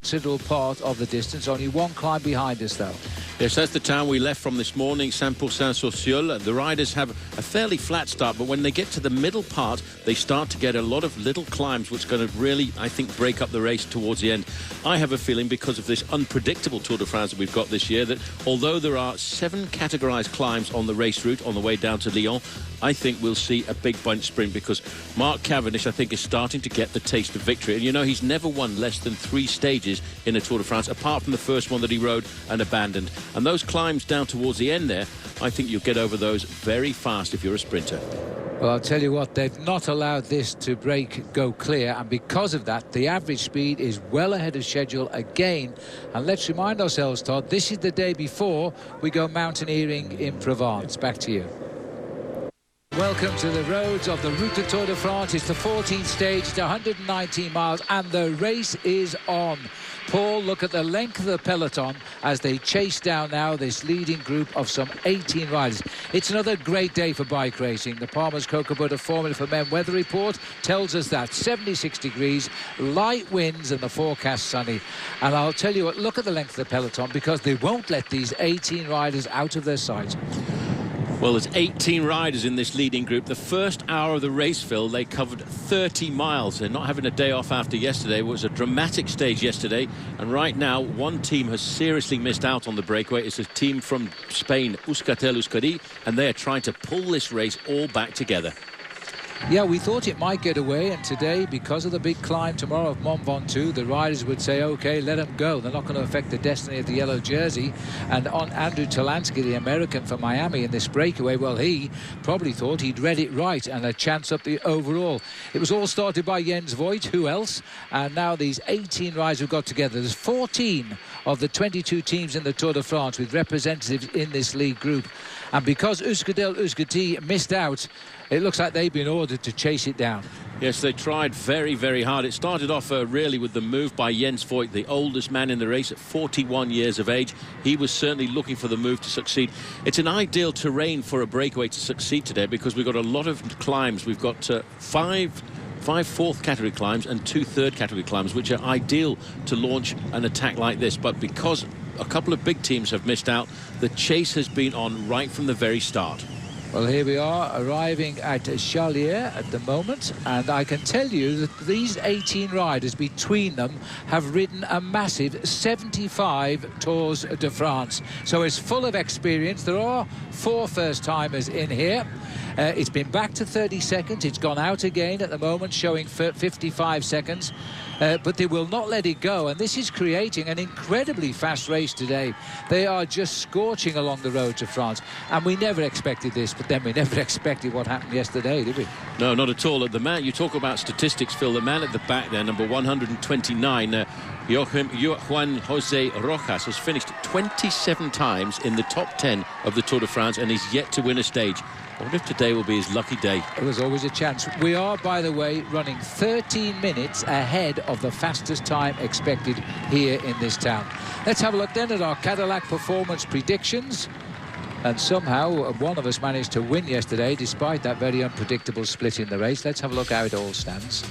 considerable part of the distance. Only one climb behind us, though. Yes, that's the town we left from this morning, Saint-Pourçain-sur-Sioule. The riders have a fairly flat start, but when they get to the middle part, they start to get a lot of little climbs, which is going to really, I think, break up the race towards the end. I have a feeling, because of this unpredictable Tour de France that we've got this year, that although there are 7 categorised climbs on the race route on the way down to Lyon, I think we'll see a big bunch sprint, because Mark Cavendish, I think, is starting to get the taste of victory. And, you know, he's never won less than 3 stages in a Tour de France, apart from the first one that he rode and abandoned. And those climbs down towards the end there, I think you'll get over those very fast if you're a sprinter. Well, I'll tell you what, they've not allowed this to go clear, and because of that, the average speed is well ahead of schedule again. And let's remind ourselves, Todd, this is the day before we go mountaineering in Provence. Back to you. Welcome to the roads of the Route du Tour de France. It's the 14th stage, it's 119 miles, and the race is on. Paul, look at the length of the peloton as they chase down now this leading group of some 18 riders. It's another great day for bike racing. The Palmer's Coca-Cola Formula for Men weather report tells us that 76 degrees, light winds, and the forecast sunny. And I'll tell you what, look at the length of the peloton, because they won't let these 18 riders out of their sight. Well, there's 18 riders in this leading group. The first hour of the race, Phil, they covered 30 miles. They're not having a day off after yesterday. It was a dramatic stage yesterday. And right now, one team has seriously missed out on the breakaway. It's a team from Spain, Euskaltel-Euskadi, and they are trying to pull this race all back together. Yeah, we thought it might get away, and today, because of the big climb tomorrow of Mont Ventoux, the riders would say, OK, let them go. They're not going to affect the destiny of the yellow jersey. And on Andrew Talansky, the American from Miami, in this breakaway, well, he probably thought he'd read it right and a chance up the overall. It was all started by Jens Voigt, who else? And now these 18 riders who got together. There's 14 of the 22 teams in the Tour de France with representatives in this league group. And because Euskaltel-Euskadi missed out, it looks like they've been ordered to chase it down. Yes, they tried very, very hard. It started off really with the move by Jens Voigt, the oldest man in the race at 41 years of age. He was certainly looking for the move to succeed. It's an ideal terrain for a breakaway to succeed today, because we've got a lot of climbs. We've got five fourth category climbs and 2 third category climbs, which are ideal to launch an attack like this. But because a couple of big teams have missed out, the chase has been on right from the very start. Well, here we are arriving at Charlier at the moment, and I can tell you that these 18 riders between them have ridden a massive 75 Tours de France. So it's full of experience. There are 4 first-timers in here. It's been back to 30 seconds. It's gone out again at the moment, showing 55 seconds. But they will not let it go, and this is creating an incredibly fast race today. They are just scorching along the road to France, and we never expected this, but then we never expected what happened yesterday, did we? No, not at all. The man, you talk about statistics, Phil, the man at the back there, number 129, Juan Jose Rojas, has finished 27 times in the top 10 of the Tour de France, and he's yet to win a stage. I wonder if today will be his lucky day. There's always a chance. We are, by the way, running 13 minutes ahead of the fastest time expected here in this town. Let's have a look then at our Cadillac performance predictions. And somehow one of us managed to win yesterday, despite that very unpredictable split in the race. Let's have a look how it all stands.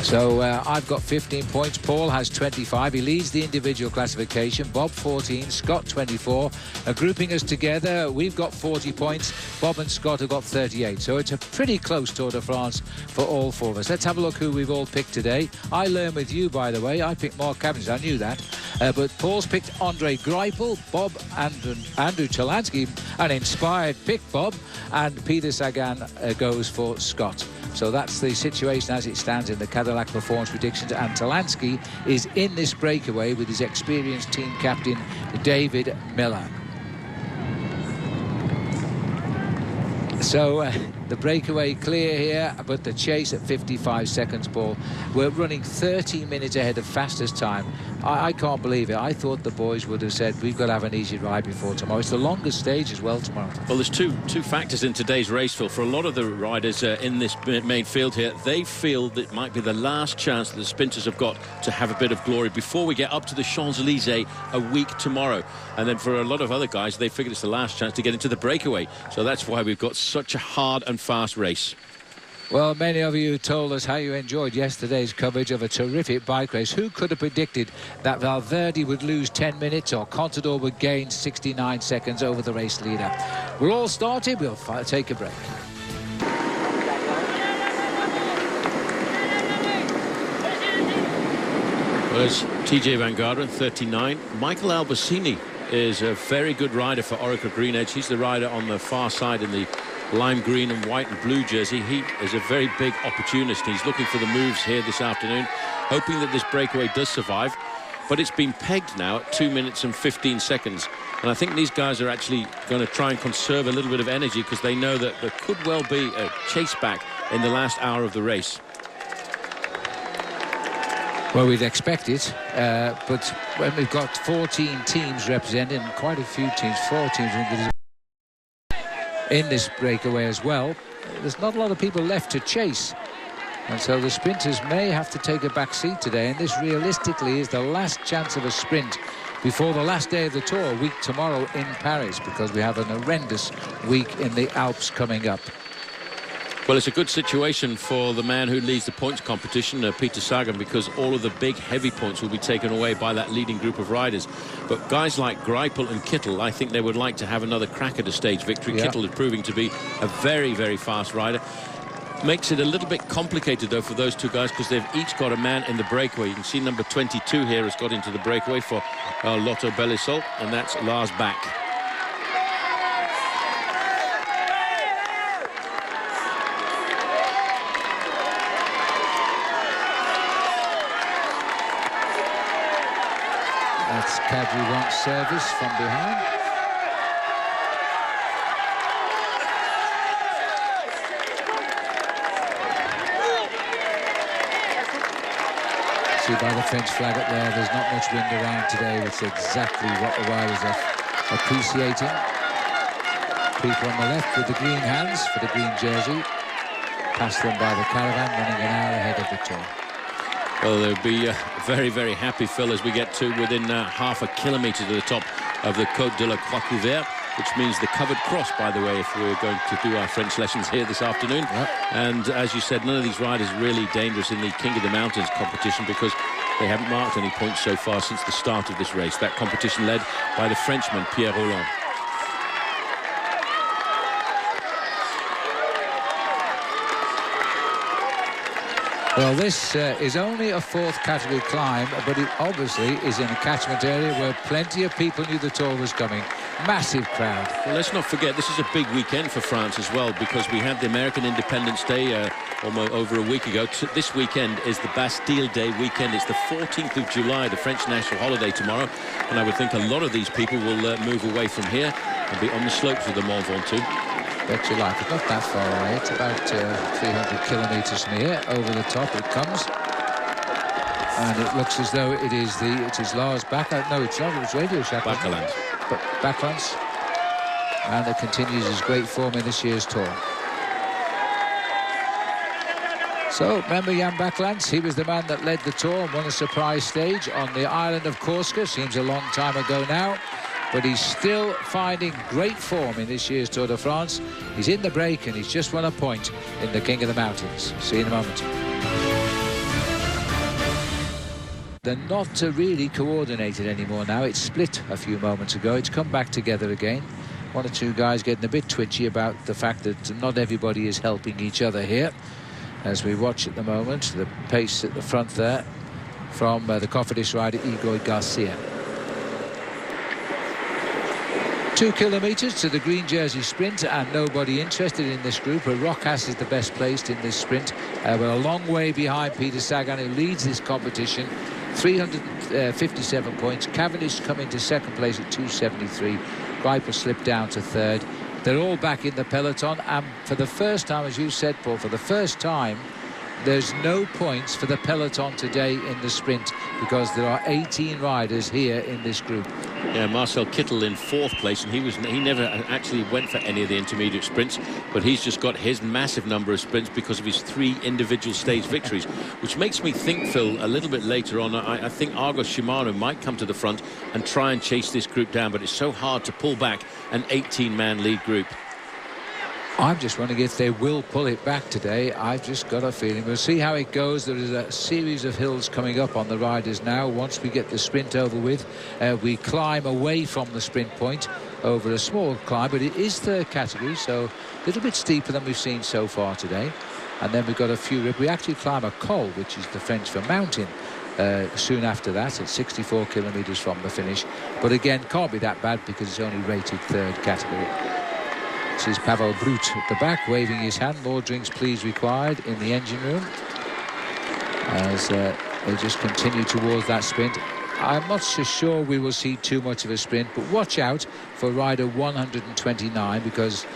So I've got 15 points. Paul has 25. He leads the individual classification. Bob 14, Scott 24. Grouping us together, we've got 40 points. Bob and Scott have got 38. So it's a pretty close Tour de France for all 4 of us. Let's have a look who we've all picked today. I learned with you, by the way. I picked Mark Cavendish. I knew that. But Paul's picked Andre Greipel. Bob and Andrew Talansky, an inspired pick, Bob. And Peter Sagan goes for Scott. So that's the situation as it stands in the Cadillac performance predictions, and Talansky is in this breakaway with his experienced team captain David Miller. So the breakaway clear here, but the chase at 55 seconds, Paul. We're running 30 minutes ahead of fastest time. I can't believe it. I thought the boys would have said we've got to have an easy ride before tomorrow. It's the longest stage as well tomorrow. Well, there's two factors in today's race, Phil. For a lot of the riders in this main field here, they feel that it might be the last chance that the sprinters have got to have a bit of glory before we get up to the Champs-Élysées a week tomorrow. And then for a lot of other guys, they figure it's the last chance to get into the breakaway. So that's why we've got such a hard and fast race. Well, many of you told us how you enjoyed yesterday's coverage of a terrific bike race. Who could have predicted that Valverde would lose 10 minutes or Contador would gain 69 seconds over the race leader? We're all started. We'll take a break. Well, it's TJ Van Garderen, 39. Michael Albacini is a very good rider for Orica Green Edge. He's the rider on the far side in the lime green and white and blue jersey. He is a very big opportunist. He's looking for the moves here this afternoon, hoping that this breakaway does survive. But it's been pegged now at 2 minutes and 15 seconds. And I think these guys are actually going to try and conserve a little bit of energy because they know that there could well be a chase back in the last hour of the race. Well, we'd expect it, but when we've got 14 teams representing, quite a few teams, 4 teams in this breakaway as well, there's not a lot of people left to chase. And so the sprinters may have to take a back seat today, and this realistically is the last chance of a sprint before the last day of the Tour, a week tomorrow in Paris, because we have an horrendous week in the Alps coming up. Well, it's a good situation for the man who leads the points competition, Peter Sagan, because all of the big heavy points will be taken away by that leading group of riders. But guys like Greipel and Kittel, I think they would like to have another crack at a stage victory. Yeah. Kittel is proving to be a very, very fast rider. Makes it a little bit complicated, though, for those two guys because they've each got a man in the breakaway. You can see number 22 here has got into the breakaway for Lotto Belisol, and that's Lars Bak. That's Kadri wants service from behind. See by the French flag up there, there's not much wind around today. It's exactly what the riders are appreciating. People on the left with the green hands for the green jersey. Past them by the caravan, running an hour ahead of the Tour. Well, they'll be very, very happy, Phil, as we get to within half a kilometre to the top of the Côte de la Croix-Couverte, which means the covered cross, by the way, if we're going to do our French lessons here this afternoon. Yep. And as you said, none of these riders are really dangerous in the King of the Mountains competition because they haven't marked any points so far since the start of this race. That competition led by the Frenchman, Pierre Rolland. Well, this is only a 4th category climb, but it obviously is in a catchment area where plenty of people knew the Tour was coming. Massive crowd. Well, let's not forget, this is a big weekend for France as well, because we had the American Independence Day almost over a week ago. This weekend is the Bastille Day weekend. It's the 14th of July, the French national holiday tomorrow. And I would think a lot of these people will move away from here and be on the slopes of the Mont Ventoux. Bet your life, it's not that far away. It's about 300 kilometres from here. Over the top it comes. And it looks as though it is Lars Bak. No, it's not. It's Radio Shack. Bakeland. But Baklands. And it continues his great form in this year's Tour. So, remember Jan Baklands? He was the man that led the Tour and won a surprise stage on the island of Corsica. Seems a long time ago now. But he's still finding great form in this year's Tour de France. He's in the break and he's just won a point in the King of the Mountains. See you in a moment. They're not really coordinated anymore now. It's split a few moments ago. It's come back together again. One or two guys getting a bit twitchy about the fact that not everybody is helping each other here. As we watch at the moment, the pace at the front there from the Cofidis rider Igor Garcia. 2 kilometres to the green jersey sprint, and nobody interested in this group. Rojas is the best placed in this sprint, but a long way behind Peter Sagan, who leads this competition. 357 points. Cavendish coming to second place at 273. Greipel slipped down to third. They're all back in the peloton, and for the first time, as you said, Paul, for the first time, there's no points for the peloton today in the sprint because there are 18 riders here in this group. Yeah, Marcel Kittel in 4th place, and he never actually went for any of the intermediate sprints, but he's just got his massive number of sprints because of his 3 individual stage victories, which makes me think, Phil, a little bit later on, I think Argos Shimano might come to the front and try and chase this group down, but it's so hard to pull back an 18-man lead group. I'm just wondering if they will pull it back today. I've just got a feeling. We'll see how it goes. There is a series of hills coming up on the riders now. Once we get the sprint over with, we climb away from the sprint point over a small climb, but it is third category, so a little bit steeper than we've seen so far today. And then we've got a few. We actually climb a col, which is the French for mountain, soon after that at 64 kilometres from the finish. But again, can't be that bad because it's only rated third category. This is Pavel Brut at the back, waving his hand. More drinks please required in the engine room as they just continue towards that sprint. I'm not so sure we will see too much of a sprint, but watch out for rider 129 because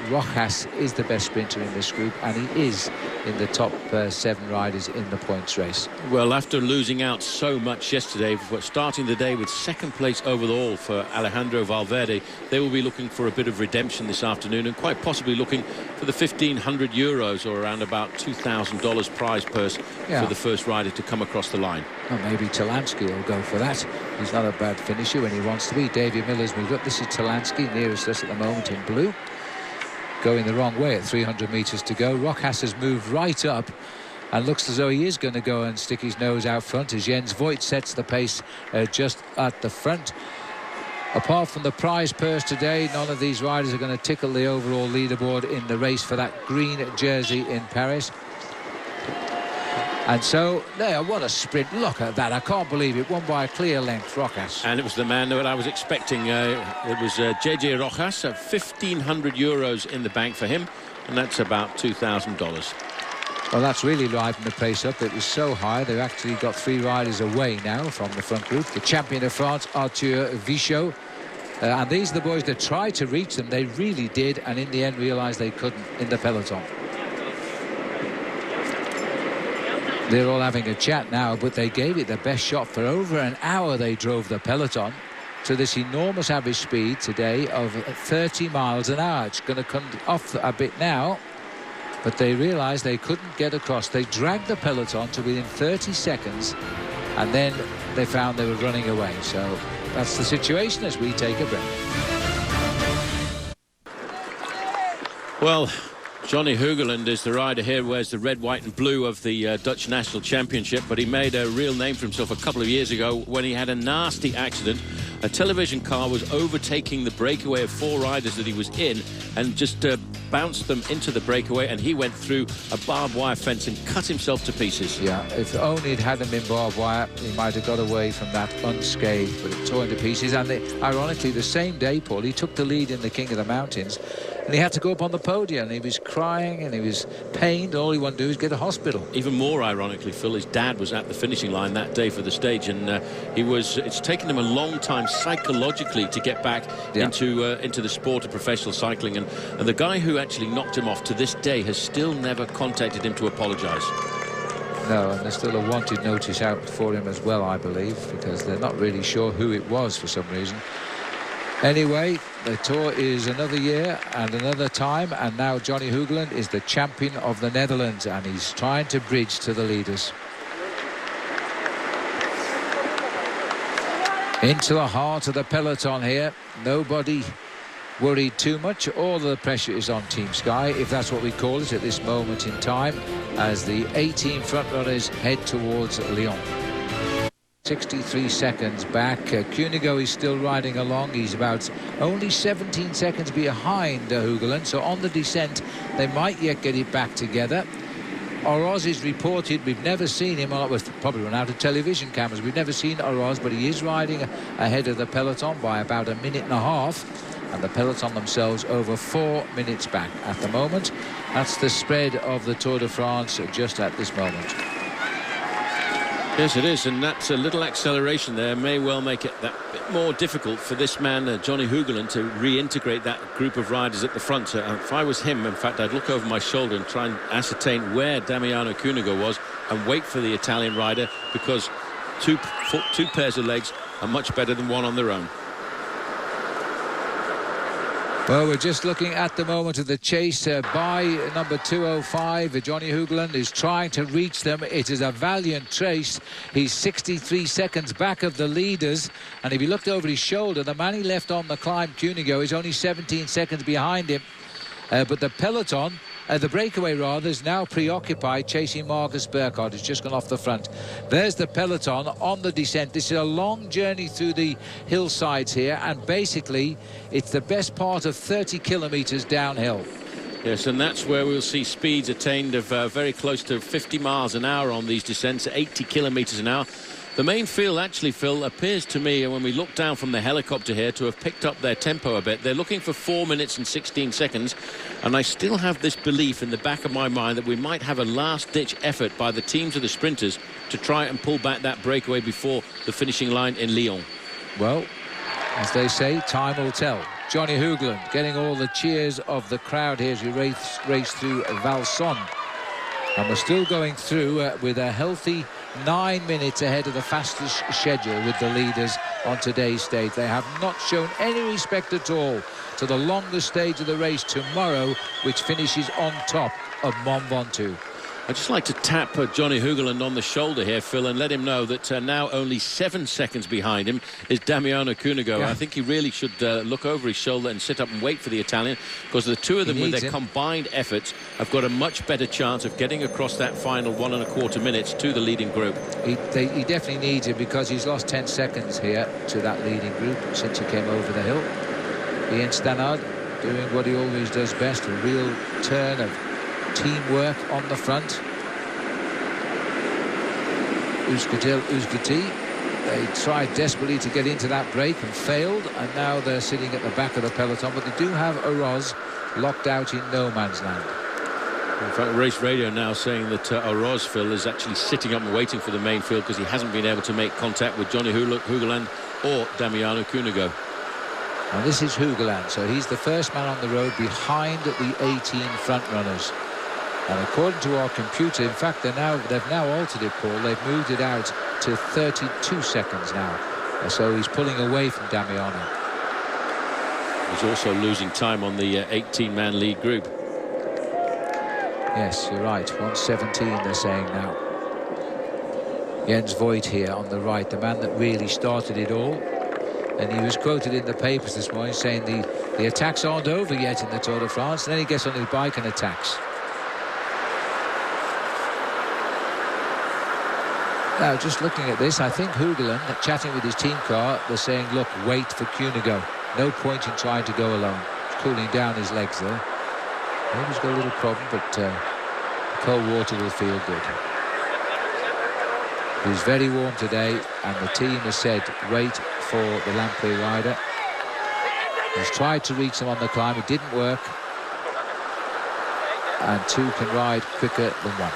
Rojas is the best sprinter in this group, and he is in the top 7 riders in the points race. Well, after losing out so much yesterday, starting the day with second place overall for Alejandro Valverde, they will be looking for a bit of redemption this afternoon and quite possibly looking for the 1,500 euros or around about $2,000 prize purse for the first rider to come across the line. Well, maybe Talansky will go for that. He's not a bad finisher when he wants to be. Davy Miller's moved up. This is Talansky nearest us at the moment in blue. Going the wrong way at 300 metres to go. Rojas has moved right up and looks as though he is going to go and stick his nose out front as Jens Voigt sets the pace just at the front. Apart from the prize purse today, none of these riders are going to tickle the overall leaderboard in the race for that green jersey in Paris. And so, there, what a sprint. Look at that. I can't believe it. Won by a clear length, Rojas. And it was the man that I was expecting. It was JJ Rojas, 1,500 euros in the bank for him. And that's about $2,000. Well, that's really livened the pace up. It was so high. They've actually got 3 riders away now from the front group. The champion of France, Arthur Vichot. And these are the boys that tried to reach them. They really did. And in the end, realised they couldn't in the peloton. They're all having a chat now, but they gave it their best shot. For over an hour they drove the peloton to this enormous average speed today of 30 miles an hour. It's going to come off a bit now, but they realized they couldn't get across. They dragged the peloton to within 30 seconds and then they found they were running away. So that's the situation as we take a break. Well, Johnny Hogeland is the rider here, wears the red, white and blue of the Dutch National Championship, but he made a real name for himself a couple of years ago when he had a nasty accident. A television car was overtaking the breakaway of 4 riders that he was in and just bounced them into the breakaway, and he went through a barbed wire fence and cut himself to pieces. Yeah, if only it hadn't been barbed wire, he might have got away from that unscathed, but it tore into pieces. And ironically, the same day, Paul, he took the lead in the King of the Mountains, and he had to go up on the podium, and he was crying and he was pained. All he wanted to do was get to hospital. Even more ironically, Phil, his dad was at the finishing line that day for the stage, and it's taken him a long time psychologically to get back into the sport of professional cycling, and the guy who actually knocked him off to this day has still never contacted him to apologise. No, and there's still a wanted notice out for him as well, I believe, because they're not really sure who it was for some reason. Anyway, the Tour is another year and another time, and now Johnny Hogeland is the champion of the Netherlands, and he's trying to bridge to the leaders. Into the heart of the peloton here. Nobody worried too much. All the pressure is on Team Sky, if that's what we call it at this moment in time, as the 18 front runners head towards Lyon. 63 seconds back. Cunego is still riding along. He's about only 17 seconds behind Hogeland, so on the descent they might yet get it back together. Oroz is reported. We've never seen him. Well, we've probably run out of television cameras. We've never seen Oroz, but he is riding ahead of the peloton by about a minute and a half, and the peloton themselves over 4 minutes back at the moment. That's the spread of the Tour de France just at this moment. Yes, it is, and that's a little acceleration there may well make it that bit more difficult for this man, Johnny Hogeland, to reintegrate that group of riders at the front. If I was him, in fact, I'd look over my shoulder and try and ascertain where Damiano Cunego was and wait for the Italian rider, because two pairs of legs are much better than one on their own. Well, we're just looking at the moment of the chase by number 205. Johnny Hogeland is trying to reach them. It is a valiant chase. He's 63 seconds back of the leaders, and if he looked over his shoulder, the man he left on the climb, Cunego, is only 17 seconds behind him. But the peloton, the breakaway rather, is now preoccupied chasing Marcus Burkhardt, who's just gone off the front. There's the peloton on the descent. This is a long journey through the hillsides here, and basically it's the best part of 30 kilometres downhill. Yes, and that's where we'll see speeds attained of very close to 50 miles an hour on these descents, 80 kilometres an hour. The main field actually, Phil, appears to me, when we look down from the helicopter here, to have picked up their tempo a bit. They're looking for 4 minutes and 16 seconds, and I still have this belief in the back of my mind that we might have a last-ditch effort by the teams of the sprinters to try and pull back that breakaway before the finishing line in Lyon. Well, as they say, time will tell. Johnny Hoogland getting all the cheers of the crowd here as we race through Valson. And we're still going through with a healthy 9 minutes ahead of the fastest schedule with the leaders on today's stage. They have not shown any respect at all to the longest stage of the race tomorrow, which finishes on top of Mont Ventoux. I'd just like to tap Johnny Hoogland on the shoulder here, Phil, and let him know that now only 7 seconds behind him is Damiano Cunego. Yeah. I think he really should look over his shoulder and sit up and wait for the Italian, because the two of them, with their combined efforts, have got a much better chance of getting across that final 1¼ minutes to the leading group. He definitely needs it, because he's lost 10 seconds here to that leading group since he came over the hill. Ian Stannard doing what he always does best, a real turn of teamwork on the front. Uzgati, they tried desperately to get into that break and failed, and now they're sitting at the back of the peloton, but they do have Oroz locked out in no man's land. In fact, Race Radio now saying that Oroz, Phil, is actually sitting up and waiting for the main field because he hasn't been able to make contact with Johnny Hoogland or Damiano Cunego. And this is Hoogland, so he's the first man on the road behind the 18 front runners. And according to our computer, in fact, they've now altered it, Paul. They've moved it out to 32 seconds now. So he's pulling away from Damiano. He's also losing time on the 18-man lead group. Yes, you're right. 1:17 they're saying now. Jens Voigt here on the right, the man that really started it all. And he was quoted in the papers this morning saying the attacks aren't over yet in the Tour de France. And then he gets on his bike and attacks. Now, just looking at this, I think Hoogland, chatting with his team car, they're saying, look, wait for Cunego. No point in trying to go alone. He's cooling down his legs there. Maybe he's got a little problem, but cold water will feel good. He's very warm today, and the team has said, wait for the Lamprey rider. He's tried to reach him on the climb. It didn't work. And two can ride quicker than one.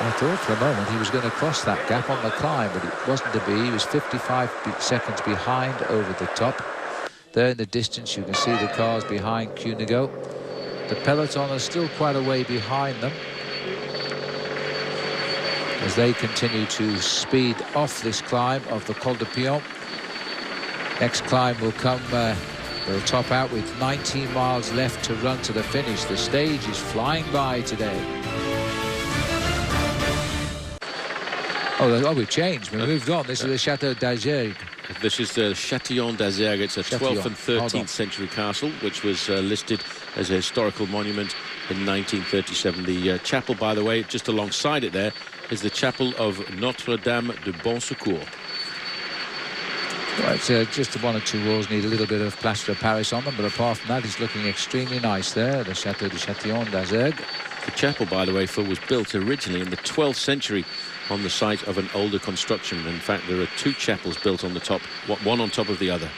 I thought for a moment he was going to cross that gap on the climb, but it wasn't to be. He was 55 seconds behind over the top. There in the distance, you can see the cars behind Cunego. The peloton are still quite a way behind them as they continue to speed off this climb of the Col de Pion. Next climb will come, they'll top out with 19 miles left to run to the finish. The stage is flying by today. Oh, we've changed. We moved on. This is the Chateau d'Azergues. This is the Châtillon d'Azergues. It's a 12th and 13th century castle, which was listed as a historical monument in 1937. The chapel, by the way, just alongside it there, is the chapel of Notre-Dame de Bon Secours. Right, just one or two walls need a little bit of plaster of Paris on them, but apart from that, it's looking extremely nice there, the Chateau de Châtillon d'Azergues. The chapel, by the way, Phil, was built originally in the 12th century on the site of an older construction. In fact, there are two chapels built on the top, one on top of the other.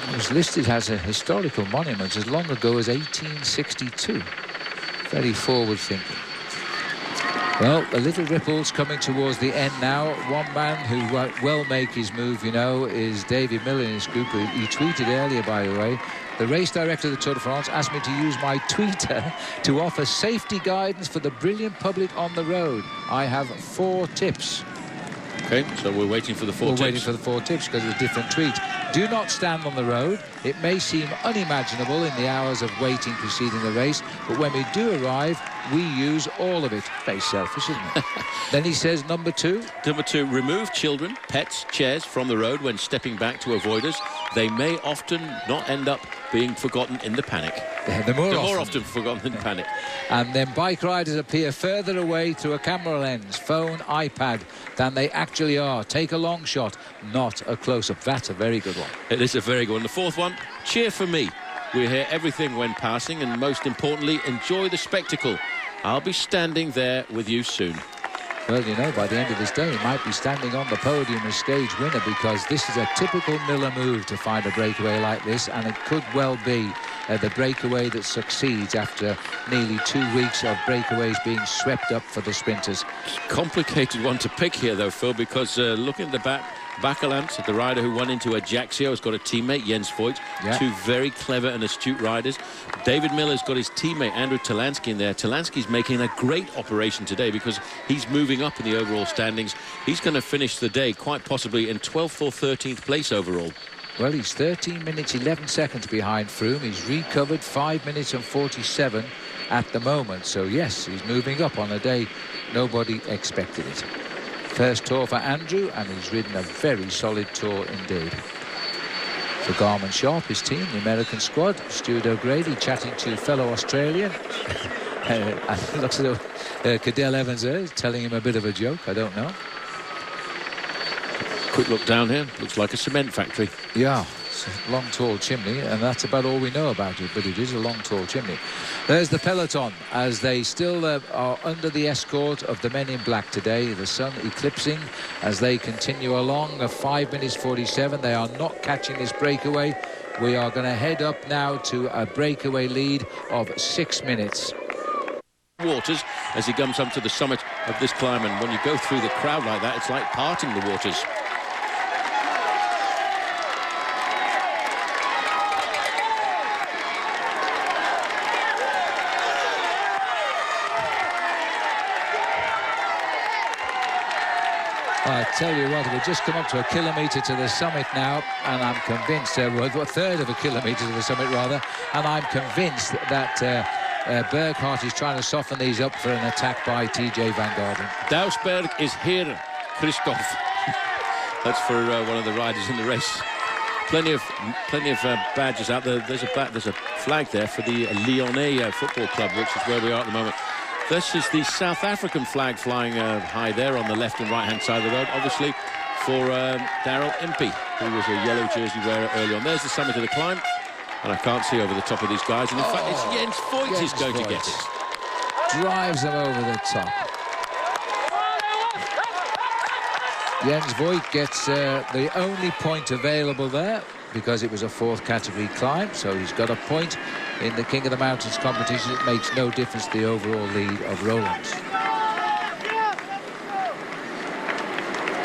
It was listed as a historical monument as long ago as 1862. Very forward thinking. Well, the little ripples coming towards the end now. One man who will make his move, you know, is David Miller in his group. He tweeted earlier, by the way, the race director of the Tour de France asked me to use my Twitter to offer safety guidance for the brilliant public on the road. I have 4 tips. Okay, so we're waiting for the four tips. We're waiting for the 4 tips because of a different tweet. Do not stand on the road. It may seem unimaginable in the hours of waiting preceding the race, but when we do arrive, we use all of it. Very selfish, isn't it? Then he says, number 2. Number 2, remove children, pets, chairs from the road when stepping back to avoid us. They may often not end up being forgotten in the panic. They're more often forgotten in panic. And then bike riders appear further away through a camera lens, phone, iPad, than they actually are. Take a long shot, not a close-up. That's a very good one. It is a very good one. The 4th one, cheer for me. We hear everything when passing, and most importantly, enjoy the spectacle. I'll be standing there with you soon. Well, you know, by the end of this day, he might be standing on the podium as stage winner, because this is a typical Miller move to find a breakaway like this, and it could well be the breakaway that succeeds after nearly 2 weeks of breakaways being swept up for the sprinters. Complicated one to pick here, though, Phil, because looking at the back, Bakelandt, the rider who won into Ajaccio, has got a teammate, Jens Voigt. Yeah. 2 very clever and astute riders. David Miller's got his teammate, Andrew Talansky, in there. Talansky's making a great operation today because he's moving up in the overall standings. He's going to finish the day quite possibly in 12th or 13th place overall. Well, he's 13 minutes 11 seconds behind Froome. He's recovered 5 minutes and 47 at the moment. So yes, he's moving up on a day nobody expected it. First tour for Andrew, and he's ridden a very solid tour indeed. For Garmin Sharp, his team, the American squad, Stuart O'Grady chatting to fellow Australian. And it looks as though Cadel Evans is telling him a bit of a joke. I don't know. Quick look down here. Looks like a cement factory. Yeah, it's a long, tall chimney, and that's about all we know about it, but it is a long, tall chimney. There's the peloton as they still are under the escort of the men in black today. The sun eclipsing as they continue along. 5 minutes 47. They are not catching this breakaway. We are going to head up now to a breakaway lead of 6 minutes. Waters as he comes up to the summit of this climb, and when you go through the crowd like that, it's like parting the waters. I tell you what, we've just come up to a kilometre to the summit now, and I'm convinced, well, a third of a kilometre to the summit rather, and I'm convinced that Berghout is trying to soften these up for an attack by TJ Van Garderen. Dausberg is here, Christoph. That's for one of the riders in the race. Plenty of badges out there. There's a flag there for the Lyonnais football club, which is where we are at the moment. This is the South African flag flying high there on the left and right-hand side of the road, obviously for Daryl Impey, who was a yellow jersey wearer early on. There's the summit of the climb, and I can't see over the top of these guys. And in fact, it's Jens Voigt who's going to get it. Drives them over the top. Jens Voigt gets the only point available there because it was a 4th category climb, so he's got a point in the King of the Mountains competition. It makes no difference to the overall lead of Roland.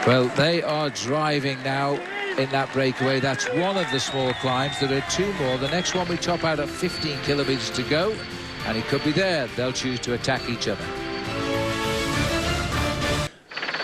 Well, they are driving now in that breakaway. That's one of the small climbs. There are 2 more. The next one we top out at 15 kilometres to go, and it could be there. They'll choose to attack each other.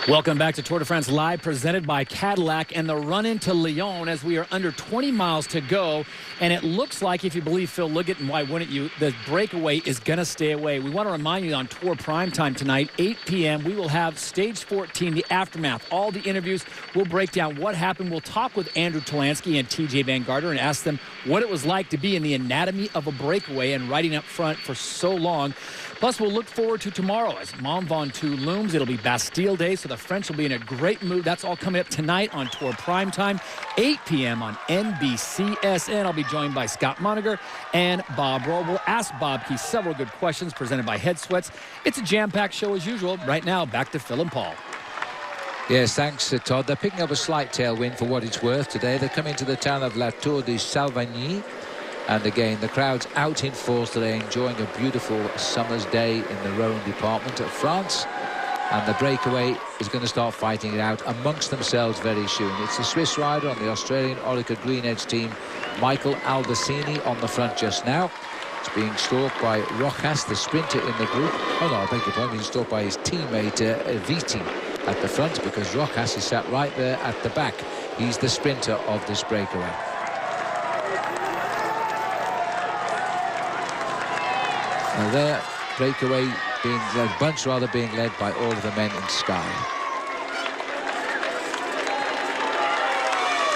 Welcome back to Tour de France Live, presented by Cadillac, and the run into Lyon as we are under 20 miles to go. And it looks like, if you believe Phil Liggett, and why wouldn't you, the breakaway is going to stay away. We want to remind you on Tour Primetime tonight, 8 p.m., we will have Stage 14, the aftermath, all the interviews. We'll break down what happened. We'll talk with Andrew Talansky and TJ Van Garderen and ask them what it was like to be in the anatomy of a breakaway and riding up front for so long. Plus, we'll look forward to tomorrow as Mont Ventoux looms. It'll be Bastille Day, so the French will be in a great mood. That's all coming up tonight on Tour Primetime, 8 p.m. on NBCSN. I'll be joined by Scott Moniger and Bob Roll. We'll ask Bob Key several good questions presented by Head Sweats. It's a jam-packed show as usual. Right now, back to Phil and Paul. Yes, thanks, Todd. They're picking up a slight tailwind for what it's worth today. They're coming to the town of La Tour de Salvagny. And again, the crowd's out in force today, enjoying a beautiful summer's day in the Rhone department of France. And the breakaway is going to start fighting it out amongst themselves very soon. It's the Swiss rider on the Australian Orica Green Edge team, Michael Aldersini, on the front just now. It's being stalked by Rojas, the sprinter in the group. Oh no, I beg your pardon, he's stalked by his teammate Viti. at the front, because Rojas is sat right there at the back. He's the sprinter of this breakaway. Now their breakaway being led, bunch rather, being led by all of the men in Sky.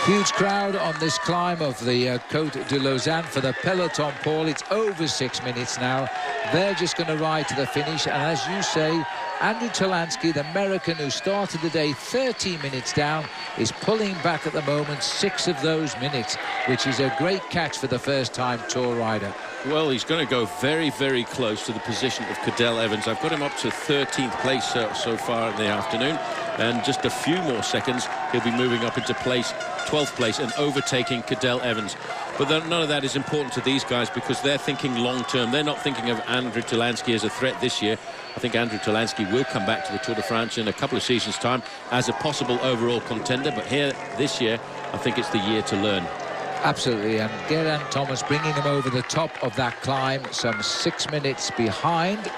Huge crowd on this climb of the Côte de Lausanne for the peloton, Paul. It's over 6 minutes now. They're just going to ride to the finish, and as you say, Andrew Talansky, the American who started the day 13 minutes down, is pulling back at the moment 6 of those minutes, which is a great catch for the first-time Tour rider. Well, he's going to go very, very close to the position of Cadel Evans. I've got him up to 13th place so far in the afternoon, and just a few more seconds he'll be moving up into 12th place and overtaking Cadel Evans. But none of that is important to these guys, because they're thinking long-term. They're not thinking of Andrew Talansky as a threat this year. I think Andrew Talansky will come back to the Tour de France in a couple of seasons' time as a possible overall contender. But here, this year, I think it's the year to learn. Absolutely, and Geraint Thomas bringing him over the top of that climb, some 6 minutes behind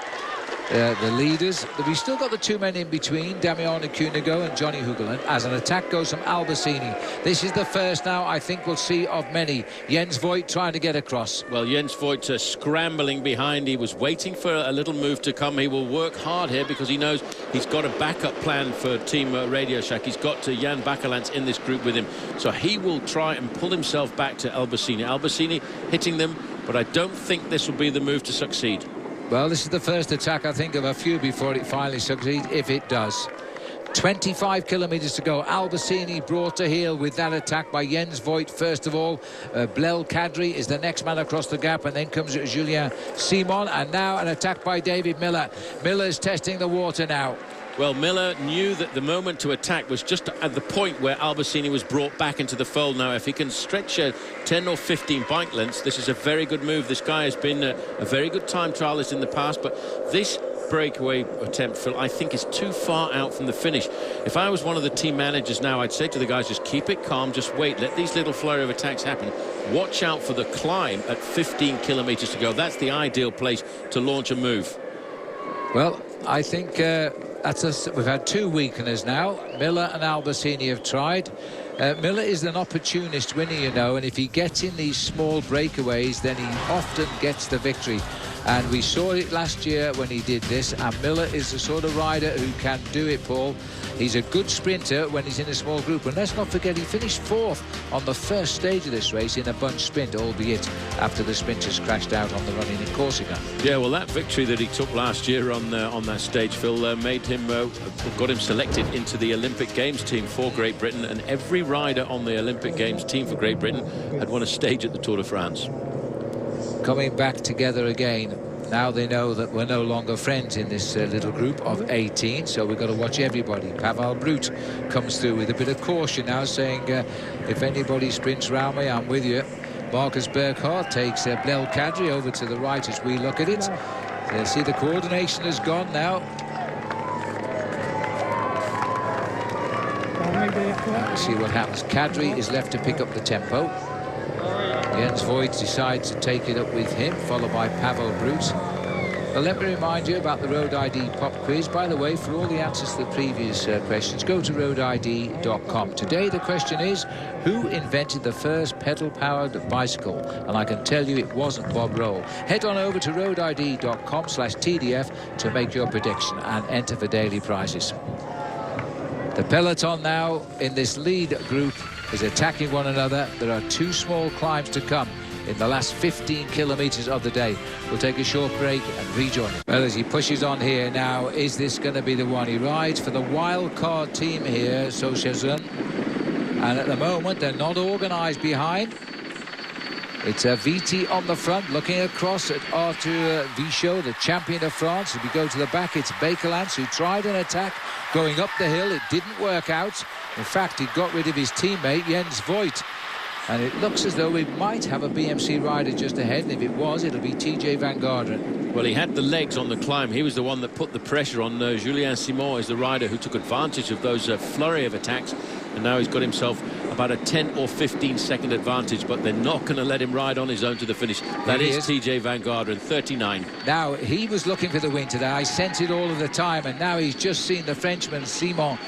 the leaders. We've still got the 2 men in between, Damiano Cunego and Johnny Hugeland, as an attack goes from Albacini. This is the first now, I think, we'll see of many. Jens Voigt trying to get across. Well, Jens Voigt scrambling behind. He was waiting for a little move to come. He will work hard here because he knows he's got a backup plan for Team Radio Shack. He's got Jan Bakelants in this group with him. So he will try and pull himself back to Albacini. Albacini hitting them, but I don't think this will be the move to succeed. Well, this is the first attack, I think, of a few before it finally succeeds, if it does. 25 kilometres to go. Albacini brought to heel with that attack by Jens Voigt first of all. Blel Kadri is the next man across the gap, and then comes Julien Simon, and now an attack by David Miller. Miller's testing the water now. Well, Miller knew that the moment to attack was just at the point where Albacini was brought back into the fold. Now, if he can stretch 10 or 15 bike lengths, this is a very good move. This guy has been a very good time trialist in the past, but this breakaway attempt, Phil, I think is too far out from the finish. If I was one of the team managers now, I'd say to the guys, just keep it calm, just wait, let these little flurry of attacks happen. Watch out for the climb at 15 kilometres to go. That's the ideal place to launch a move. Well, I think we've had 2 weakeners now. Miller and Albacini have tried. Miller is an opportunist winner, you know, and if he gets in these small breakaways, then he often gets the victory. And we saw it last year when he did this, and Miller is the sort of rider who can do it, Paul. He's a good sprinter when he's in a small group, and let's not forget he finished 4th on the first stage of this race in a bunch sprint, albeit after the sprinters crashed out on the run-in in Corsica. Yeah, well, that victory that he took last year on that stage, Phil, made him got him selected into the Olympic Games team for Great Britain, and every rider on the Olympic Games team for Great Britain had won a stage at the Tour de France. Coming back together again. Now they know that we're no longer friends in this little group of 18, so we've got to watch everybody. Pavel Brut comes through with a bit of caution now, saying, if anybody sprints round me, I'm with you. Marcus Burkhardt takes Blel Kadri over to the right as we look at it. So see, the coordination has gone now. Let's see what happens. Kadri is left to pick up the tempo. Jens Voigt decides to take it up with him, followed by Pavel Brut. Well, let me remind you about the Road ID pop quiz. By the way, for all the answers to the previous questions, go to roadid.com. Today the question is, who invented the first pedal-powered bicycle? And I can tell you it wasn't Bob Roll. Head on over to roadid.com/TDF to make your prediction and enter for daily prizes. The peloton now in this lead group is attacking one another. There are 2 small climbs to come in the last 15 kilometres of the day. We'll take a short break and rejoin him. Well, as he pushes on here now, is this going to be the one? He rides for the wild card team here, Sochazun. And at the moment, they're not organised behind. It's Viti on the front, looking across at Arthur Vichot, the champion of France. If we go to the back, it's Bakelants, who tried an attack going up the hill. It didn't work out. In fact, he got rid of his teammate, Jens Voigt. And it looks as though we might have a BMC rider just ahead, and if it was, it'll be TJ Van Garderen. Well, he had the legs on the climb. He was the one that put the pressure on. Julien Simon is the rider who took advantage of those flurry of attacks, and now he's got himself a about a 10 or 15 second advantage, but they're not going to let him ride on his own to the finish. That is TJ Van Garderen, 39. Now, he was looking for the win today. I sense it all of the time, and now he's just seen the Frenchman Simon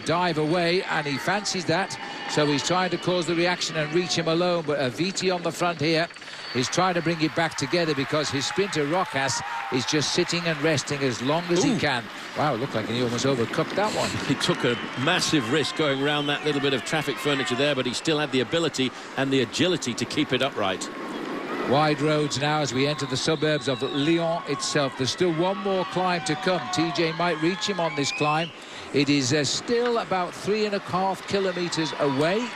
dive away, and he fancies that. So he's trying to cause the reaction and reach him alone, but Viti on the front here is trying to bring it back together because his sprinter Rojas is just sitting and resting as long as he can. Wow, looked like he almost overcooked that one. He took a massive risk going around that little bit of traffic furniture there, but he still had the ability and the agility to keep it upright. Wide roads now as we enter the suburbs of Lyon itself. There's still one more climb to come. TJ might reach him on this climb. It is still about 3.5 kilometers away,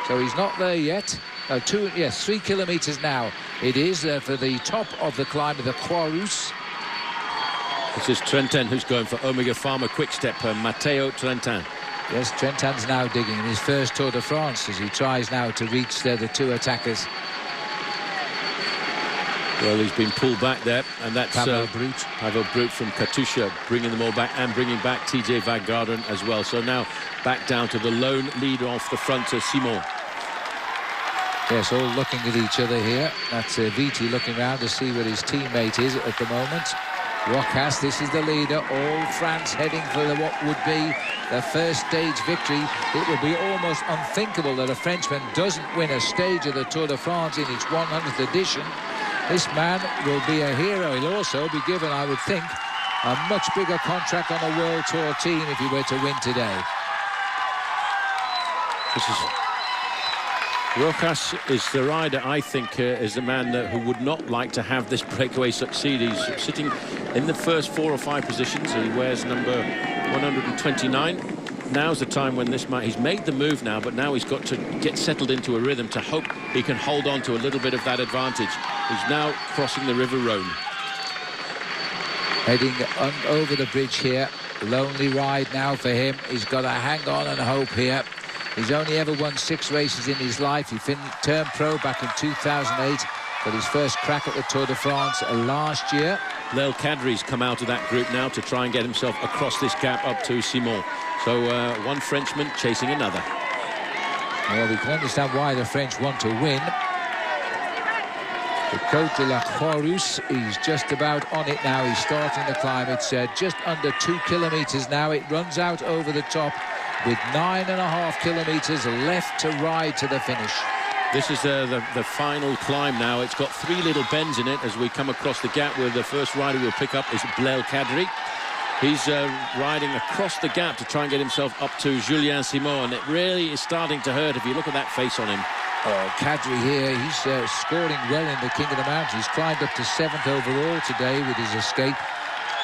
so he's not there yet. 3 kilometers now. It is for the top of the climb of the Croix-Rousse. This is Trentin who's going for Omega Pharma Quick-Step, Matteo Trentin. Yes, Trentin's now digging in his first Tour de France as he tries now to reach the two attackers. Well, he's been pulled back there, and that's Pavel Brut. Pavel Brut from Katusha bringing them all back and bringing back TJ Van Garderen as well. So now back down to the lone leader off the front, Simon. Yes, all looking at each other here. That's Viti looking around to see what his teammate is at the moment. Rojas, this is the leader. All France heading for what would be the first stage victory. It would be almost unthinkable that a Frenchman doesn't win a stage of the Tour de France in its 100th edition. This man will be a hero. He'll also be given, I would think, a much bigger contract on a World Tour team if he were to win today. Rojas is the rider, I think, is the man who would not like to have this breakaway succeed. He's sitting in the first 4 or 5 positions. He wears number 129. Now's the time when this man, he's made the move now, but now he's got to get settled into a rhythm to hope he can hold on to a little bit of that advantage. He's now crossing the River Rhône. Heading over the bridge here. Lonely ride now for him. He's got to hang on and hope here. He's only ever won 6 races in his life. He turned pro back in 2008, got his first crack at the Tour de France last year. Lel Kadri's come out of that group now to try and get himself across this gap up to Simon. So one Frenchman chasing another. Well, we can understand why the French want to win. The Côte de la Croix-Rousse, he's just about on it now. He's starting the climb. It's just under 2 kilometers now. It runs out over the top with 9.5 kilometers left to ride to the finish. This is the final climb now. It's got 3 little bends in it as we come across the gap, where the first rider we'll pick up is Lel Kadri. He's riding across the gap to try and get himself up to Julien Simon, and it really is starting to hurt if you look at that face on him. Kadri here, he's scoring well in the King of the Mountains. He's climbed up to 7th overall today with his escape.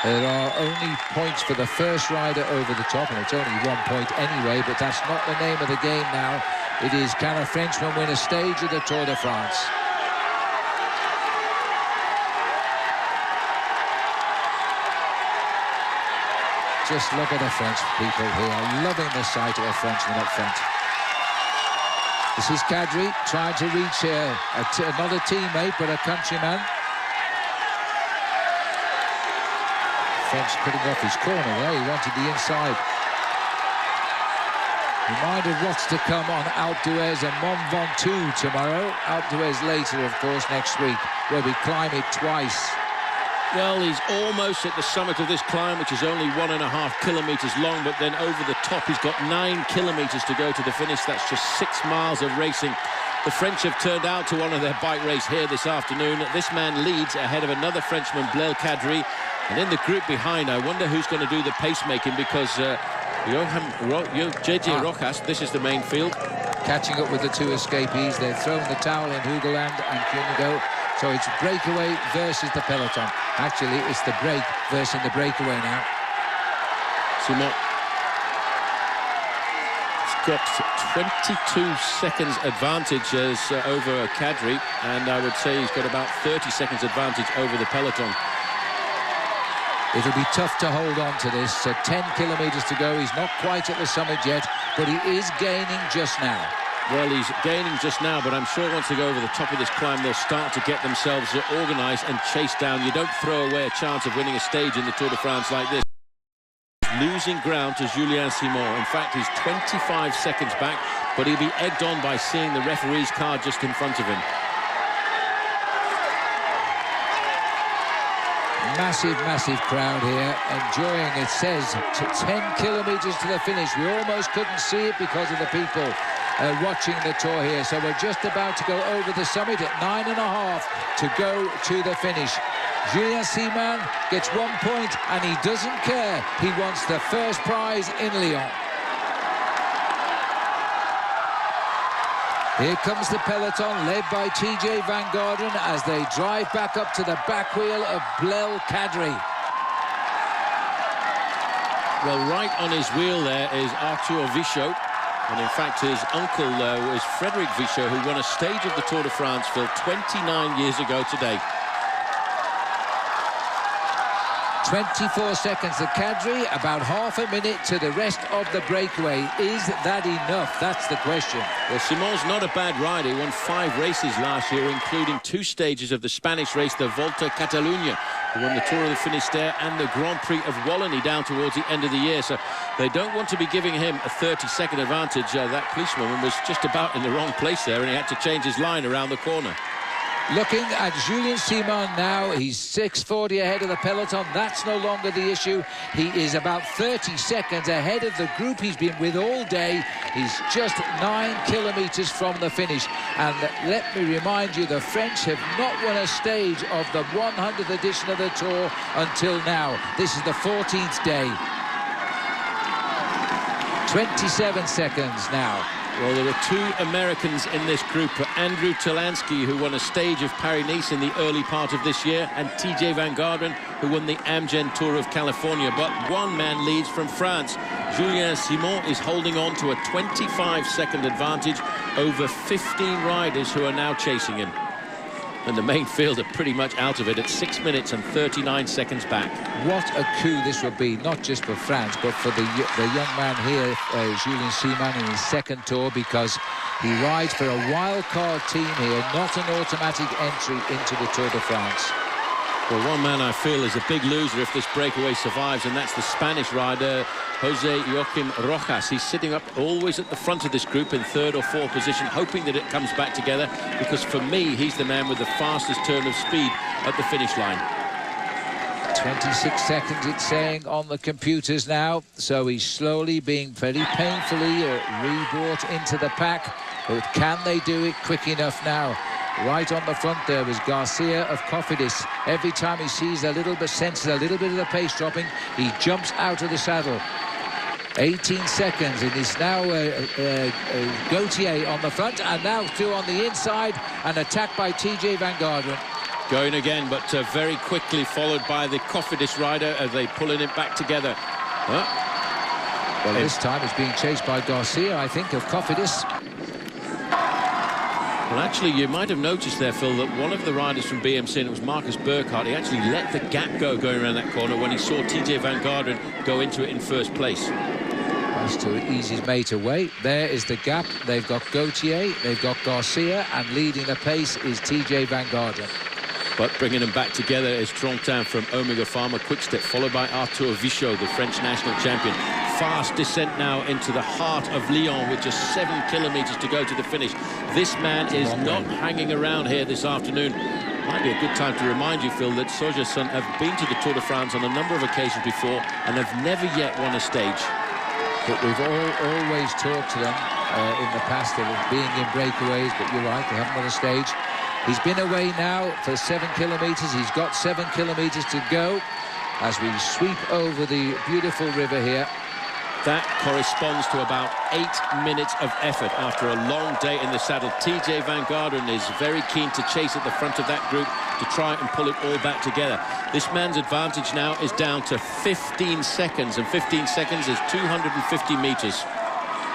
There are only points for the first rider over the top, and it's only 1 point anyway, but that's not the name of the game now. It is, can a Frenchman win a stage of the Tour de France? Just look at the French people here, loving the sight of a Frenchman up front. This is Kadri trying to reach another teammate, but a countryman. French cutting off his corner there. He wanted the inside. Reminder of what's to come on Alpe d'Huez and Mont Ventoux tomorrow. Alpe d'Huez later, of course, next week, where we climb it twice. Well, he's almost at the summit of this climb, which is only 1.5 kilometers long, but then over the top he's got 9 kilometers to go to the finish. That's just 6 miles of racing. The French have turned out to honour their bike race here this afternoon. This man leads ahead of another Frenchman, Lel Kadri. And in the group behind, I wonder who's going to do the pacemaking, because JJ Rojas, this is the main field. Catching up with the 2 escapees. They've thrown the towel in Hugeland and Kunigo. So it's breakaway versus the peloton. Actually, it's the break versus the breakaway now. Simon. He's got 22 seconds advantage over Kadri, and I would say he's got about 30 seconds advantage over the peloton. It'll be tough to hold on to this. 10 kilometers to go. He's not quite at the summit yet, but he is gaining just now. Well, he's gaining just now, but I'm sure once they go over the top of this climb, they'll start to get themselves organised and chase down. You don't throw away a chance of winning a stage in the Tour de France like this. Losing ground to Julien Simon. In fact, he's 25 seconds back. but he'll be egged on by seeing the referee's card just in front of him. Massive, massive crowd here, enjoying, it says, 10 kilometres to the finish. We almost couldn't see it because of the people watching the Tour here. So we're just about to go over the summit at 9.5 to go to the finish. Julien Simon gets 1 point and he doesn't care. He wants the first prize in Lyon. Here comes the peloton, led by TJ Van Garderen, as they drive back up to the back wheel of Blel Kadri. Well, right on his wheel there is Arthur Vichot. And in fact, his uncle was Frédéric Vichot, who won a stage of the Tour de France, Phil, 29 years ago today. 24 seconds to Kadri, about half a minute to the rest of the breakaway. Is that enough? That's the question. Well, Simon's not a bad rider. He won 5 races last year, including 2 stages of the Spanish race, the Volta Catalunya. He won the Tour of the Finistère and the Grand Prix of Wallonie down towards the end of the year. So they don't want to be giving him a 30-second advantage. That policewoman was just about in the wrong place there, and he had to change his line around the corner. Looking at Julien Simon now, he's 6:40 ahead of the peloton. That's no longer the issue. He is about 30 seconds ahead of the group he's been with all day. He's just 9 kilometres from the finish. And let me remind you, the French have not won a stage of the 100th edition of the Tour until now. This is the 14th day. 27 seconds now. Well, there are 2 Americans in this group, Andrew Talansky, who won a stage of Paris-Nice in the early part of this year, and TJ Van Garderen, who won the Amgen Tour of California. But one man leads from France. Julien Simon is holding on to a 25-second advantage over 15 riders who are now chasing him. And the main field are pretty much out of it at 6 minutes and 39 seconds back. What a coup this would be, not just for France, but for the young man here, Julien Simon, in his second Tour, because he rides for a wild-card team here, not an automatic entry into the Tour de France. Well, one man I feel is a big loser if this breakaway survives, and that's the Spanish rider, Jose Joaquim Rojas. He's sitting up always at the front of this group in 3rd or 4th position, hoping that it comes back together, because for me, he's the man with the fastest turn of speed at the finish line. 26 seconds, it's saying on the computers now. So he's slowly being very painfully re-brought into the pack. But can they do it quick enough now? Right on the front there was Garcia of Cofidis. Every time he sees a little bit, senses a little bit of the pace dropping, he jumps out of the saddle. 18 seconds, and it's now Gautier on the front, and now through on the inside, and attacked by TJ Van Garderen. Going again, but very quickly followed by the Cofidis rider as they pulling it back together. Well, this time it's being chased by Garcia, I think, of Cofidis. Well, actually, you might have noticed there, Phil, that one of the riders from BMC, and it was Marcus Burkhardt, he actually let the gap go going around that corner when he saw TJ Van Garderen go into it in first place. That's to ease his mate away. There is the gap. They've got Gautier, they've got Garcia, and leading the pace is TJ Van Garderen. But bringing them back together is Trontin from Omega Pharma Quickstep, followed by Arthur Vichot, the French national champion. Fast descent now into the heart of Lyon with just 7 kilometres to go to the finish. This man is not hanging around here this afternoon. Might be a good time to remind you, Phil, that Soja-Sun have been to the Tour de France on a number of occasions before and have never yet won a stage. But we've always talked to them in the past of being in breakaways, but you're right, they haven't won a stage. He's been away now for 7 kilometres. He's got 7 kilometres to go as we sweep over the beautiful river here. That corresponds to about 8 minutes of effort after a long day in the saddle. TJ Van Garderen is very keen to chase at the front of that group to try and pull it all back together. This man's advantage now is down to 15 seconds, and 15 seconds is 250 metres.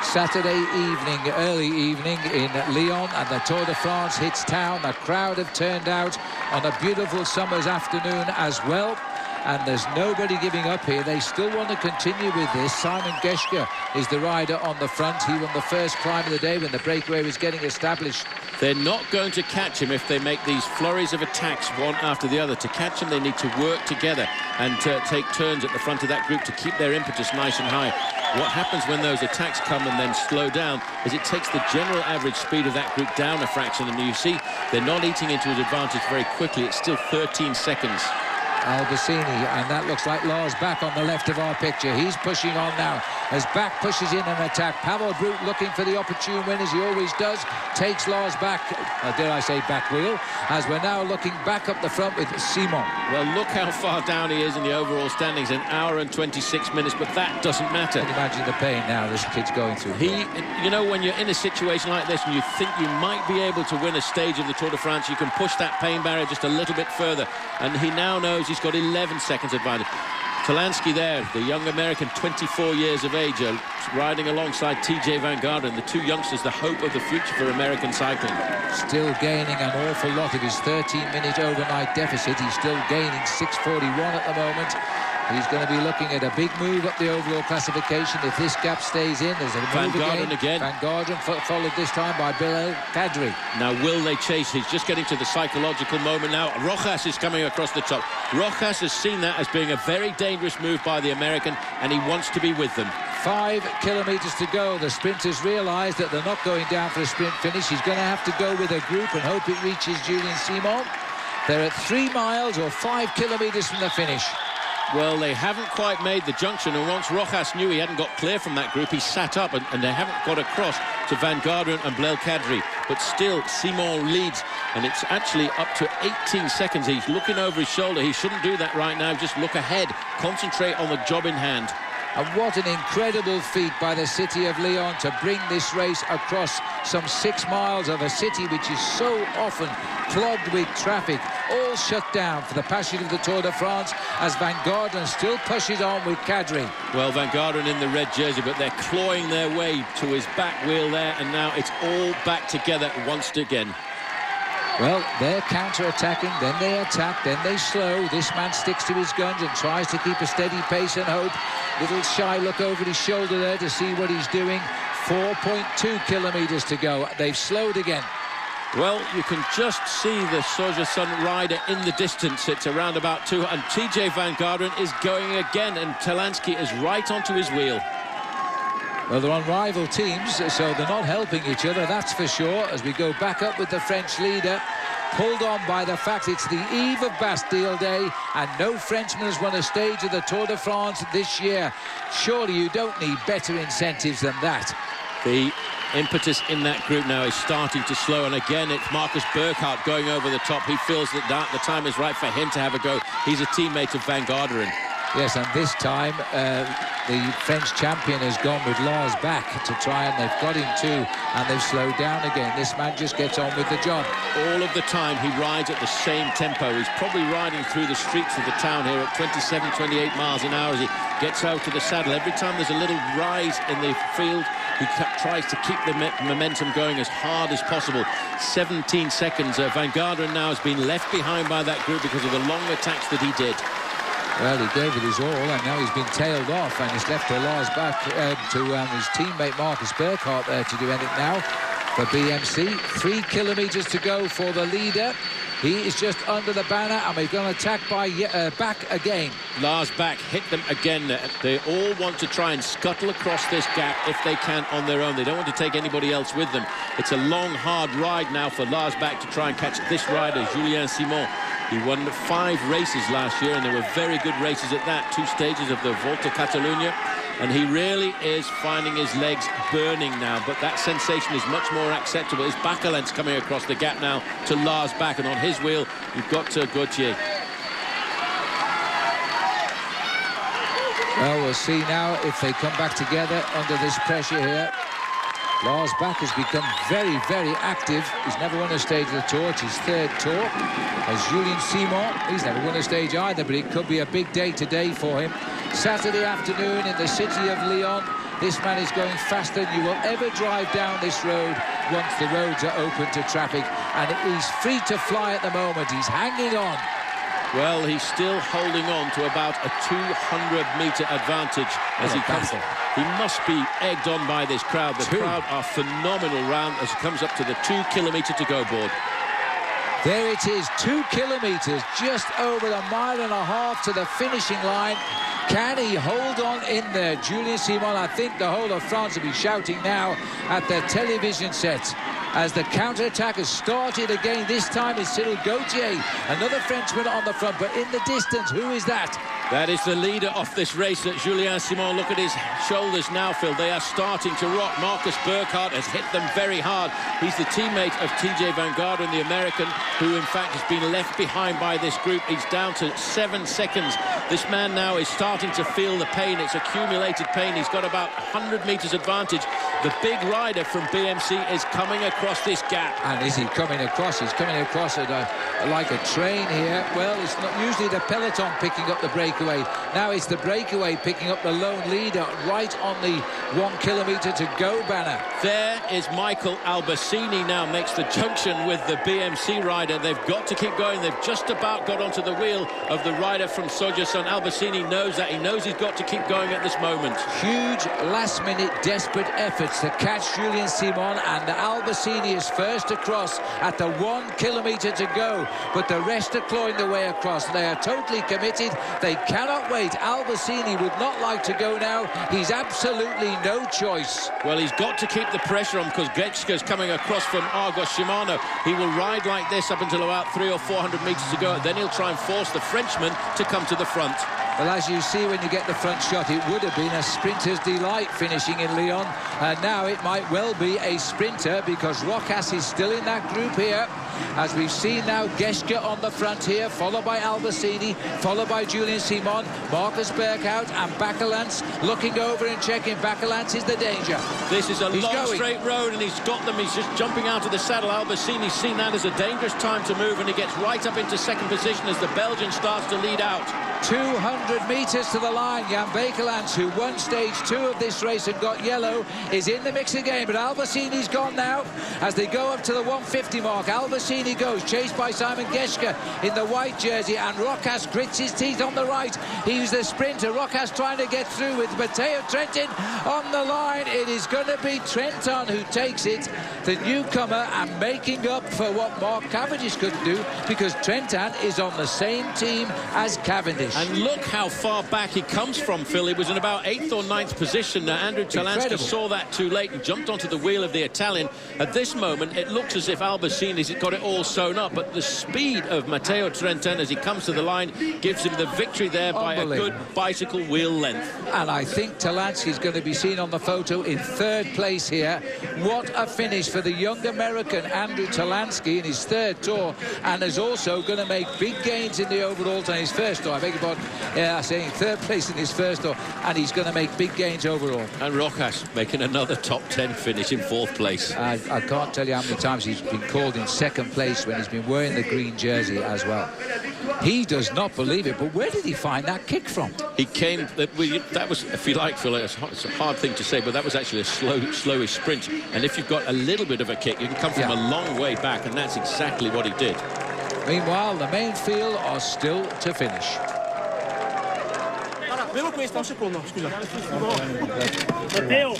Saturday evening, early evening in Lyon, and the Tour de France hits town. The crowd have turned out on a beautiful summer's afternoon as well. and there's nobody giving up here. They still want to continue with this. Simon Geschke is the rider on the front. He won the first climb of the day when the breakaway was getting established. They're not going to catch him if they make these flurries of attacks one after the other. To catch him, they need to work together and take turns at the front of that group to keep their impetus nice and high. What happens when those attacks come and then slow down is it takes the general average speed of that group down a fraction, and you see they're not eating into his advantage very quickly. It's still 13 seconds. Albacini, and that looks like Lars Bak on the left of our picture. He's pushing on now as Bak pushes in an attack. Pavel Brut looking for the opportune win, as he always does, takes Lars Bak, dare I say back wheel, as we're now looking back up the front with Simon. Well, look how far down he is in the overall standings, an hour and 26 minutes, but that doesn't matter. Can you imagine the pain now this kid's going through? You know, when you're in a situation like this and you think you might be able to win a stage of the Tour de France, you can push that pain barrier just a little bit further, and he now knows he's got 11 seconds advantage. Talansky there, the young American, 24 years of age, riding alongside TJ Van Garderen, the two youngsters, the hope of the future for American cycling. Still gaining an awful lot of his 13-minute overnight deficit. He's still gaining 6:41 at the moment. He's going to be looking at a big move up the overall classification. If this gap stays in, there's a move again. Van Garderen followed this time by Belal Kadri. Now, will they chase? He's just getting to the psychological moment now. Rojas is coming across the top. Rojas has seen that as being a very dangerous move by the American, and he wants to be with them. 5 kilometres to go. The sprinters realise that they're not going down for a sprint finish. He's going to have to go with a group and hope it reaches Julian Simon. They're at 3 miles or 5 kilometres from the finish. Well, they haven't quite made the junction, and once Rojas knew he hadn't got clear from that group, he sat up, and they haven't got across to Van Garderen and Belal Kadri. But still, Simon leads, and it's actually up to 18 seconds. He's looking over his shoulder. He shouldn't do that right now. Just look ahead. Concentrate on the job in hand. And what an incredible feat by the city of Lyon to bring this race across some 6 miles of a city which is so often clogged with traffic, all shut down for the passage of the Tour de France, as Van Garderen still pushes on with Kadri. Well, Van Garderen in the red jersey, but they're clawing their way to his back wheel there, and now it's all back together once again. Well, they're counter-attacking, then they attack, then they slow. This man sticks to his guns and tries to keep a steady pace and hope. Little shy look over his shoulder there to see what he's doing. 4.2 kilometres to go. They've slowed again. Well, you can just see the Soja-Sun rider in the distance. It's around about 2, and TJ Van Garderen is going again, and Talansky is right onto his wheel. Well, they're on rival teams, so they're not helping each other, that's for sure, as we go back up with the French leader, pulled on by the fact it's the eve of Bastille Day, and no Frenchman has won a stage of the Tour de France this year. Surely you don't need better incentives than that. The impetus in that group now is starting to slow, and again it's Marcus Burkhardt going over the top. He feels that the time is right for him to have a go. He's a teammate of Van Garderen. Yes, and this time the French champion has gone with Lars Bak to try, and they've got him too, and they've slowed down again. This man just gets on with the job. All of the time he rides at the same tempo. He's probably riding through the streets of the town here at 27, 28 miles an hour as he gets out to the saddle. Every time there's a little rise in the field, he tries to keep the momentum going as hard as possible. 17 seconds. Van Garderen now has been left behind by that group because of the long attacks that he did. Well, he gave it his all, and now he's been tailed off, and it's left to Lars Bak, to his teammate Marcus Burkhardt there to do anything now for BMC. 3 kilometres to go for the leader. He is just under the banner, and we've got an attack by Bak again. Lars Bak hit them again. They all want to try and scuttle across this gap if they can on their own. They don't want to take anybody else with them. It's a long, hard ride now for Lars Bak to try and catch this rider, Julian Simon. He won 5 races last year, and they were very good races at that. 2 stages of the Volta Catalunya. And he really is finding his legs burning now, but that sensation is much more acceptable. It's Bakelants coming across the gap now to Lars Bak, and on his wheel, you've got Gauthier. Well, we'll see now if they come back together under this pressure here. Lars Bak has become very, very active. He's never won a stage of the Tour. It's his 3rd Tour. As Julian Simon, he's never won a stage either, but it could be a big day today for him. Saturday afternoon in the city of Lyon. This man is going faster than you will ever drive down this road once the roads are open to traffic. And he's free to fly at the moment. He's hanging on. Well, he's still holding on to about a 200-meter advantage as he comes. He must be egged on by this crowd. The crowd are phenomenal round as he comes up to the 2 kilometer to go board. There it is, 2 kilometers, just over a mile and a half to the finishing line. Can he hold on in there? Julien Simon, I think the whole of France will be shouting now at their television set as the counter-attack has started again. This time it's Cyril Gauthier, another Frenchman on the front, but in the distance, who is that? That is the leader of this race, Julien Simon. Look at his shoulders now, Phil. They are starting to rock. Marcus Burkhardt has hit them very hard. He's the teammate of TJ Van Garderen, the American, who in fact has been left behind by this group. He's down to 7 seconds. This man now is starting to feel the pain. It's accumulated pain. He's got about 100 meters advantage. The big rider from BMC is coming across this gap. And is he coming across? He's coming across at like a train here. Well, it's not usually the peloton picking up the breakaway. Now it's the breakaway picking up the lone leader right on the 1 kilometer to go banner. There is Michael Albacini now, makes the junction with the BMC rider. They've got to keep going. They've just about got onto the wheel of the rider from Sojasan. Albacini knows that. He knows he's got to keep going at this moment. Huge last-minute desperate efforts to catch Julien Simon, and Albacini is first across at the 1 kilometer to go, but the rest are clawing their way across. They are totally committed. They cannot wait. Albacini would not like to go now. He's absolutely no choice. Well, he's got to keep the pressure on because Getschka's coming across from Argos Shimano. He will ride like this up until about 300 or 400 meters to go. Then he'll try and force the Frenchman to come to the front. Well, as you see when you get the front shot, it would have been a sprinter's delight finishing in Lyon. And now it might well be a sprinter because Rochas is still in that group here. As we've seen now, Geschke on the front here, followed by Albacini, followed by Julien Simon, Marcus Berghout and Bakelants looking over and checking. Bakelants is the danger. This is a long straight road and he's got them. He's just jumping out of the saddle. Albacini's seen that as a dangerous time to move and he gets right up into second position as the Belgian starts to lead out. 200 metres to the line. Jan Bakelants, who won stage 2 of this race and got yellow, is in the mix again, but Albacini's gone now as they go up to the 150 mark. Albacini goes, chased by Simon Geschke in the white jersey, and Rochas grits his teeth on the right. He's the sprinter. Rochas trying to get through with Matteo Trentin on the line. It is going to be Trentin who takes it, the newcomer, and making up for what Mark Cavendish couldn't do because Trentin is on the same team as Cavendish. And look how far back he comes from, Phil. He was in about 8th or 9th position. Andrew Talansky saw that too late and jumped onto the wheel of the Italian. At this moment, it looks as if Albacini's got it all sewn up, but the speed of Matteo Trentin as he comes to the line gives him the victory there by a good bicycle wheel length. And I think Talansky's going to be seen on the photo in 3rd place here. What a finish for the young American Andrew Talansky in his 3rd tour, and is also going to make big gains in the overalls on his first tour. I beg your pardon, saying 3rd place in his first tour, and he's going to make big gains overall. And Rochas making another top 10 finish in 4th place. I can't tell you how many times he's been called in 2nd place when he's been wearing the green jersey as well. He does not believe it, but where did he find that kick from? He came, that was, if you like, Phil, it's a hard thing to say, but that was actually a slowish sprint. And if you've got a little bit of a kick, you can come from a long way back, and that's exactly what he did. Meanwhile, the main field are still to finish. Vedo questa un secondo, scusa. Matteo,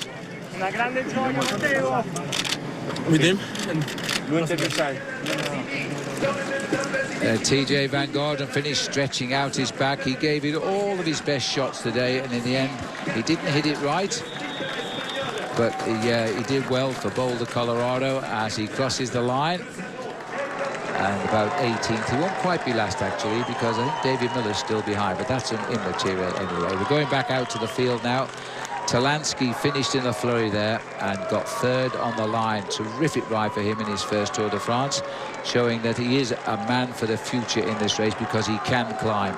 una grande gioia, Matteo. Vedi? TJ Van Garderen finished stretching out his back. He gave it all of his best shots today, and in the end, he didn't hit it right. But he did well for Boulder, Colorado, as he crosses the line. And about 18th. He won't quite be last, actually, because I think David Miller's still behind, but that's immaterial anyway. We're going back out to the field now. Talansky finished in a flurry there and got 3rd on the line. Terrific ride for him in his first Tour de France, showing that he is a man for the future in this race because he can climb.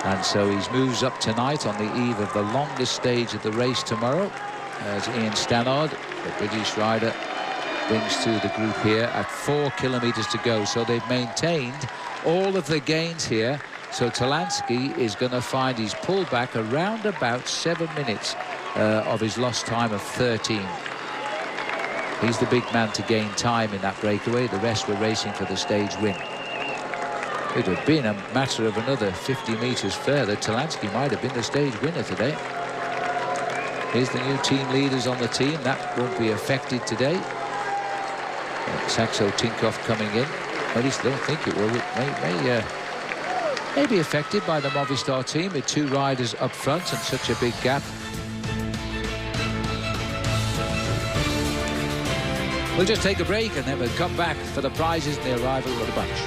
And so he moves up tonight on the eve of the longest stage of the race tomorrow, as Ian Stannard, the British rider, brings to the group here at 4 kilometers to go. So they've maintained all of the gains here. So Talansky is going to find he's pulled back around about 7 minutes of his lost time of 13. He's the big man to gain time in that breakaway. The rest were racing for the stage win. It would have been a matter of another 50 metres further. Talansky might have been the stage winner today. Here's the new team leaders on the team. That won't be affected today. Saxo Tinkoff coming in. At least I don't think it will. It may be affected by the Movistar team with 2 riders up front and such a big gap. We'll just take a break and then we'll come back for the prizes and the arrival of the bunch.